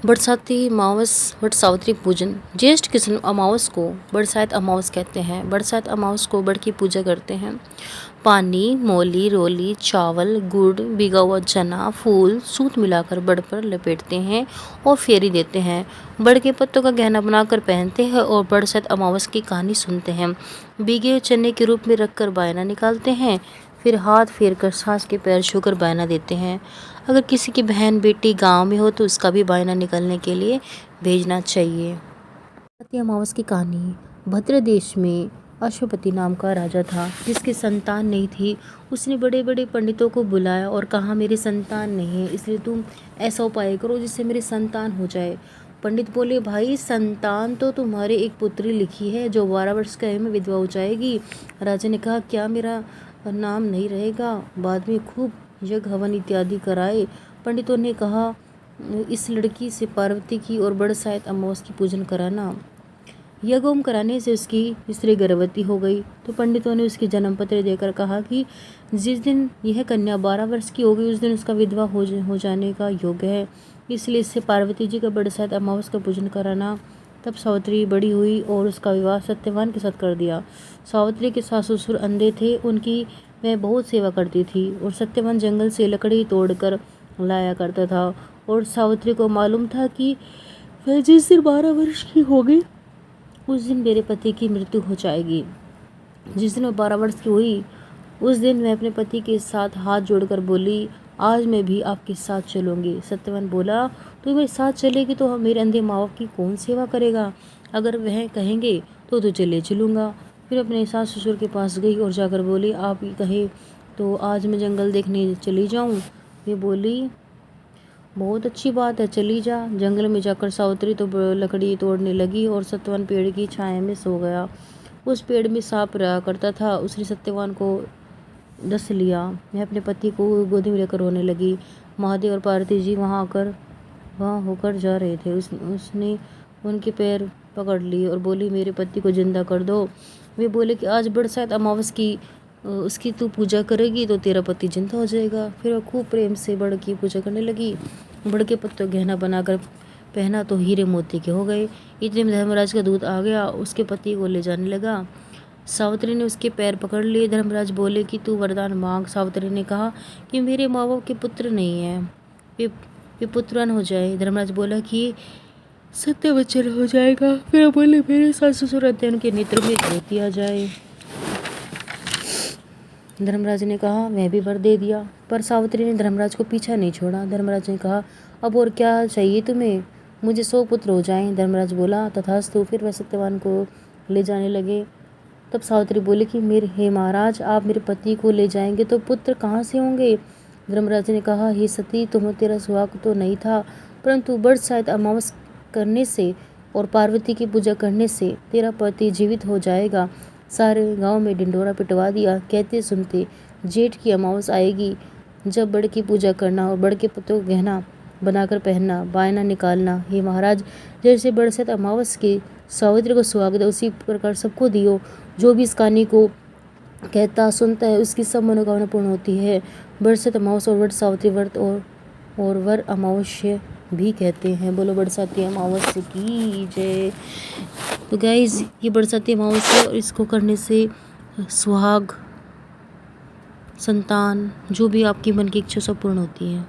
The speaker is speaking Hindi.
बरसाती अमावस वट सावित्री पूजन। ज्येष्ठ कृष्ण अमावस को बरसात अमावस कहते हैं। बरसात अमावस को बड़ की पूजा करते हैं। पानी, मौली, रोली, चावल, गुड़, भिगा हुआ चना, फूल, सूत मिलाकर बड़ पर लपेटते हैं और फेरी देते हैं। बड़ के पत्तों का गहना बनाकर पहनते हैं और बरसात अमावस की कहानी सुनते हैं। भीगे हुए चने के रूप में रखकर बायना निकालते हैं, फिर हाथ फेर कर सास के पैर छूकर बायना देते हैं। अगर किसी की बहन बेटी गांव में हो तो उसका भी बायना निकलने के लिए भेजना चाहिए। सती अमावस की कहानी। भद्र देश में अश्वपति नाम का राजा था जिसकी संतान नहीं थी। उसने बड़े बड़े पंडितों को बुलाया और कहा, मेरी संतान नहीं है, इसलिए तुम ऐसा उपाय करो जिससे मेरी संतान हो जाए। पंडित बोले, भाई संतान तो तुम्हारे एक पुत्री लिखी है जो 12 वर्ष की आयु में विधवा हो जाएगी। राजा ने कहा, क्या मेरा नाम नहीं रहेगा? बाद में खूब यज्ञ हवन इत्यादि कराए। पंडितों ने कहा, इस लड़की से पार्वती की और बरसात अमावस की पूजन कराना। यज्ञ कराने से उसकी स्त्री गर्भवती हो गई तो पंडितों ने उसकी जन्म पत्र देकर कहा कि जिस दिन यह कन्या 12 वर्ष की हो गई उस दिन उसका विधवा हो जाने का योग्य है, इसलिए इससे पार्वती जी का बरसात अमावस का पूजन कराना। तब सावित्री बड़ी हुई और उसका विवाह सत्यवान के साथ कर दिया। सावित्री के सास ससुर अंधे थे, उनकी वह बहुत सेवा करती थी और सत्यवान जंगल से लकड़ी तोड़कर लाया करता था। और सावित्री को मालूम था कि वह जिस दिन 12 वर्ष की होगी उस दिन मेरे पति की मृत्यु हो जाएगी। जिस दिन वह 12 वर्ष की हुई उस दिन मैं अपने पति के साथ हाथ जोड़कर बोली, आज मैं भी आपके साथ चलूंगी। सत्यवान बोला, तू मेरे साथ चलेगी तो मेरे अंधे माँ बाप की कौन सेवा करेगा? अगर वह कहेंगे तो तुझे ले चलूँगा। फिर अपने सास ससुर के पास गई और जाकर बोली, आप ही कहे तो आज मैं जंगल देखने चली जाऊँ। वे बोली, बहुत अच्छी बात है, चली जा। जंगल में जाकर सावित्री तो लकड़ी तोड़ने लगी और सत्यवान पेड़ की छाया में सो गया। उस पेड़ में सांप रहा करता था। उसने सत्यवान को डस लिया। मैं अपने पति को गोदी में लेकर रोने लगी। महादेव और पार्वती जी वहाँ होकर जा रहे थे। उसने उनके पैर पकड़ लिए और बोली, मेरे पति को जिंदा कर दो। वे बोले कि आज बरसात अमावस की उसकी तू पूजा करेगी तो तेरा पति जिंदा हो जाएगा। फिर वह खूब प्रेम से बड़ की पूजा करने लगी। बड़ के पत्तों गहना बनाकर पहना तो हीरे मोती के हो गए। इतने में धर्मराज का दूत आ गया, उसके पति को ले जाने लगा। सावित्री ने उसके पैर पकड़ लिए। धर्मराज बोले कि तू वरदान मांग। सावित्री ने कहा कि मेरे माँ बाप के पुत्र नहीं है, वे पुत्रवान हो जाए। धर्मराज बोला कि सत्य वचन हो जाएगा। फिर बोले, मेरे सास ससुर अध्ययन के नेत्र में ज्योति आ जाए। धर्मराज ने कहा, मैं भी वर दे दिया। पर सावित्री ने धर्मराज को पीछा नहीं छोड़ा। धर्मराज ने कहा, अब और क्या चाहिए तुम्हें? मुझे 100 पुत्र हो जाएं। धर्मराज बोला, तथास्तु। फिर वह सत्यवान को ले जाने लगे। तब सावित्री बोली कि हे महाराज, आप मेरे पति को ले जाएंगे तो पुत्र कहाँ से होंगे? धर्मराज ने कहा, हे सती, तेरा सुहाग तो नहीं था, परंतु बरसात अमावस करने से और पार्वती की पूजा करने से तेरा पति जीवित हो जाएगा। सारे गांव में ढिंढोरा पिटवा दिया। कहते सुनते जेठ की अमावस आएगी जब बड़ की पूजा करना और बड़ के पुत्रों को गहना बनाकर पहनना, बायना निकालना। हे महाराज, जैसे बरसात अमावस की सावित्री को सुहाग दे उसी प्रकार सबको दियो। जो भी इस कहानी को कहता सुनता है उसकी सब मनोकामना पूर्ण होती है। बरसात अमावस और वट सावित्री व्रत और वर अमावस्या भी कहते हैं। बोलो बरसाती अमावस की जय। तो गाइज, ये बरसाती अमावस है और इसको करने से सुहाग, संतान, जो भी आपकी मन की इच्छा सब पूर्ण होती है।